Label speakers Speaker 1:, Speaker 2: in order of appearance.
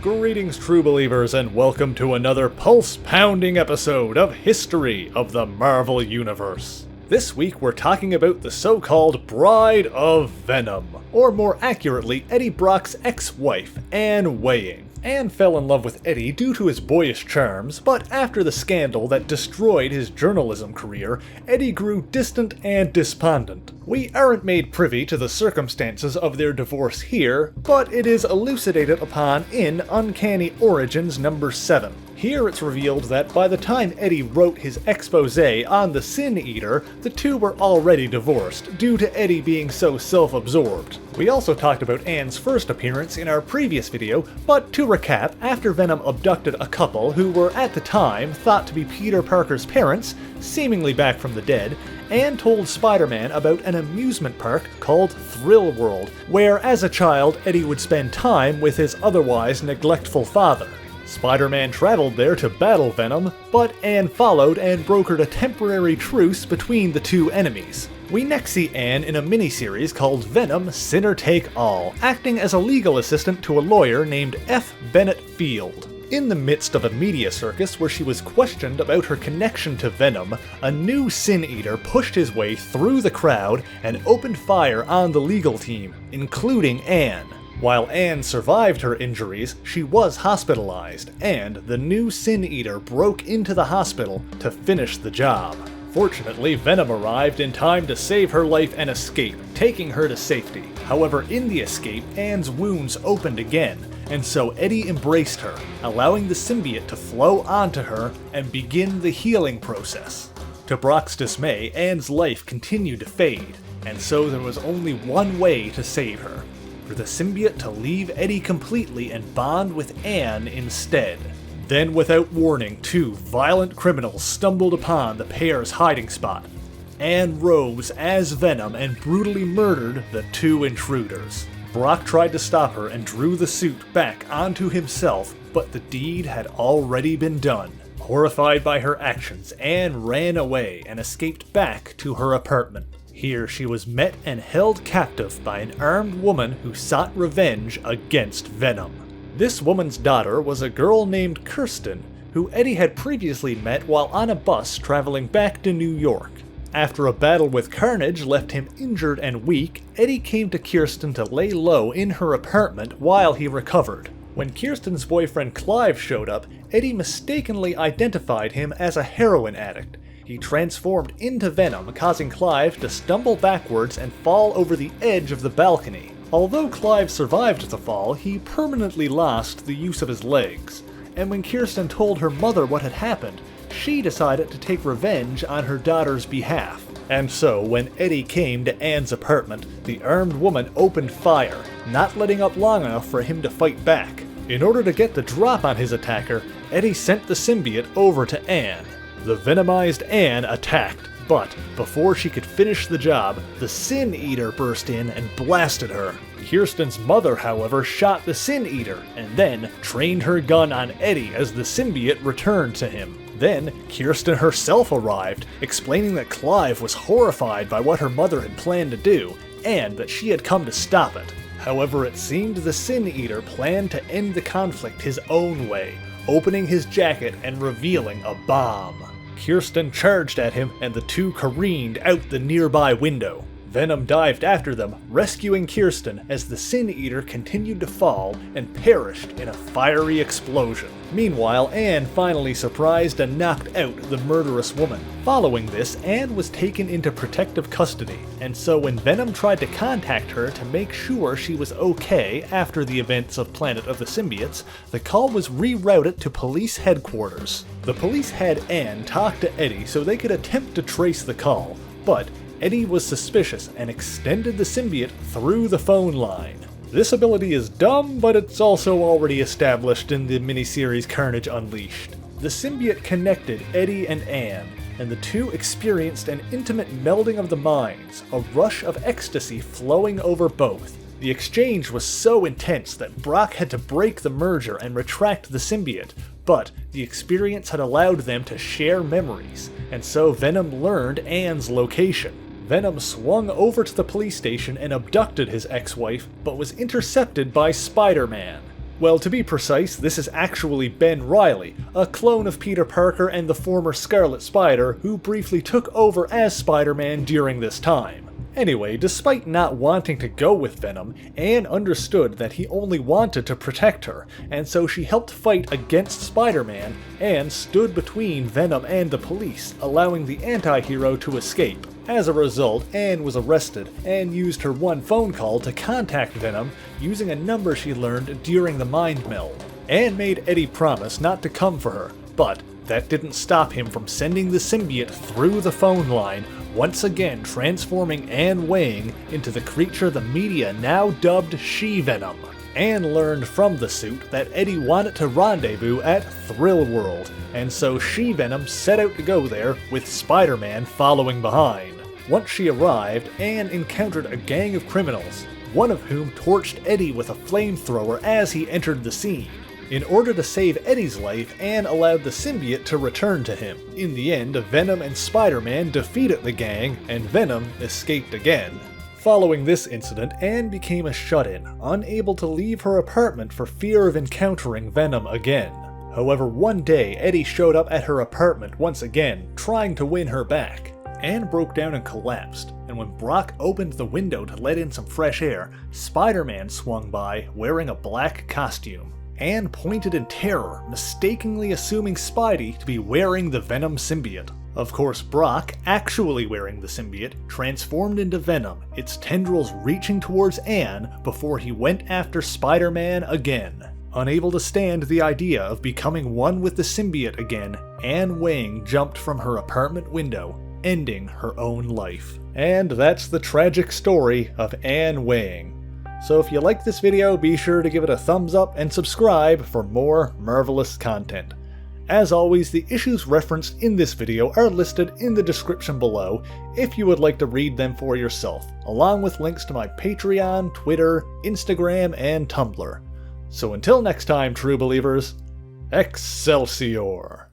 Speaker 1: Greetings, true believers, and welcome to another pulse-pounding episode of History of the Marvel Universe. This week we're talking about the so-called Bride of Venom, or more accurately, Eddie Brock's ex-wife, Anne Weying. Anne fell in love with Eddie due to his boyish charms, but after the scandal that destroyed his journalism career, Eddie grew distant and despondent. We aren't made privy to the circumstances of their divorce here, but it is elucidated upon in Uncanny Origins number 7. Here it's revealed that by the time Eddie wrote his exposé on the Sin Eater, the two were already divorced, due to Eddie being so self-absorbed. We also talked about Anne's first appearance in our previous video, but to recap, after Venom abducted a couple who were at the time thought to be Peter Parker's parents, seemingly back from the dead, Anne told Spider-Man about an amusement park called Thrill World, where as a child Eddie would spend time with his otherwise neglectful father. Spider-Man traveled there to battle Venom, but Anne followed and brokered a temporary truce between the two enemies. We next see Anne in a miniseries called Venom: Sinner Take All, acting as a legal assistant to a lawyer named F. Bennett Field. In the midst of a media circus where she was questioned about her connection to Venom, a new Sin Eater pushed his way through the crowd and opened fire on the legal team, including Anne. While Anne survived her injuries, she was hospitalized, and the new Sin Eater broke into the hospital to finish the job. Fortunately, Venom arrived in time to save her life and escape, taking her to safety. However, in the escape, Anne's wounds opened again, and so Eddie embraced her, allowing the symbiote to flow onto her and begin the healing process. To Brock's dismay, Anne's life continued to fade, and so there was only one way to save her: for the symbiote to leave Eddie completely and bond with Anne instead. Then, without warning, two violent criminals stumbled upon the pair's hiding spot. Anne rose as Venom and brutally murdered the two intruders. Brock tried to stop her and drew the suit back onto himself, but the deed had already been done. Horrified by her actions, Anne ran away and escaped back to her apartment. Here she was met and held captive by an armed woman who sought revenge against Venom. This woman's daughter was a girl named Kirsten, who Eddie had previously met while on a bus traveling back to New York. After a battle with Carnage left him injured and weak, Eddie came to Kirsten to lay low in her apartment while he recovered. When Kirsten's boyfriend Clive showed up, Eddie mistakenly identified him as a heroin addict. He transformed into Venom, causing Clive to stumble backwards and fall over the edge of the balcony. Although Clive survived the fall, he permanently lost the use of his legs. And when Kirsten told her mother what had happened, she decided to take revenge on her daughter's behalf. And so, when Eddie came to Anne's apartment, the armed woman opened fire, not letting up long enough for him to fight back. In order to get the drop on his attacker, Eddie sent the symbiote over to Anne. The venomized Anne attacked, but before she could finish the job, the Sin Eater burst in and blasted her. Kirsten's mother, however, shot the Sin Eater, and then trained her gun on Eddie as the symbiote returned to him. Then, Kirsten herself arrived, explaining that Clive was horrified by what her mother had planned to do, and that she had come to stop it. However, it seemed the Sin Eater planned to end the conflict his own way, opening his jacket and revealing a bomb. Kirsten charged at him, and the two careened out the nearby window. Venom dived after them, rescuing Kirsten as the Sin Eater continued to fall and perished in a fiery explosion. Meanwhile, Anne finally surprised and knocked out the murderous woman. Following this, Anne was taken into protective custody, and so when Venom tried to contact her to make sure she was okay after the events of Planet of the Symbiotes, the call was rerouted to police headquarters. The police had Anne talk to Eddie so they could attempt to trace the call, but Eddie was suspicious and extended the symbiote through the phone line. This ability is dumb, but it's also already established in the miniseries Carnage Unleashed. The symbiote connected Eddie and Anne, and the two experienced an intimate melding of the minds, a rush of ecstasy flowing over both. The exchange was so intense that Brock had to break the merger and retract the symbiote, but the experience had allowed them to share memories, and so Venom learned Anne's location. Venom swung over to the police station and abducted his ex-wife, but was intercepted by Spider-Man. Well, to be precise, this is actually Ben Reilly, a clone of Peter Parker and the former Scarlet Spider who briefly took over as Spider-Man during this time. Anyway, despite not wanting to go with Venom, Anne understood that he only wanted to protect her, and so she helped fight against Spider-Man and stood between Venom and the police, allowing the anti-hero to escape. As a result, Anne was arrested and used her one phone call to contact Venom using a number she learned during the mind meld. Anne made Eddie promise not to come for her, but that didn't stop him from sending the symbiote through the phone line, once again transforming Anne Weying into the creature the media now dubbed She-Venom. Anne learned from the suit that Eddie wanted to rendezvous at Thrill World, and so She-Venom set out to go there with Spider-Man following behind. Once she arrived, Anne encountered a gang of criminals, one of whom torched Eddie with a flamethrower as he entered the scene. In order to save Eddie's life, Anne allowed the symbiote to return to him. In the end, Venom and Spider-Man defeated the gang, and Venom escaped again. Following this incident, Anne became a shut-in, unable to leave her apartment for fear of encountering Venom again. However, one day, Eddie showed up at her apartment once again, trying to win her back. Anne broke down and collapsed, and when Brock opened the window to let in some fresh air, Spider-Man swung by wearing a black costume. Anne pointed in terror, mistakenly assuming Spidey to be wearing the Venom symbiote. Of course, Brock, actually wearing the symbiote, transformed into Venom, its tendrils reaching towards Anne before he went after Spider-Man again. Unable to stand the idea of becoming one with the symbiote again, Anne Weying jumped from her apartment window, ending her own life. And that's the tragic story of Anne Weying. So if you like this video, be sure to give it a thumbs up and subscribe for more marvelous content. As always, the issues referenced in this video are listed in the description below if you would like to read them for yourself, along with links to my Patreon, Twitter, Instagram, and Tumblr. So until next time, true believers, Excelsior!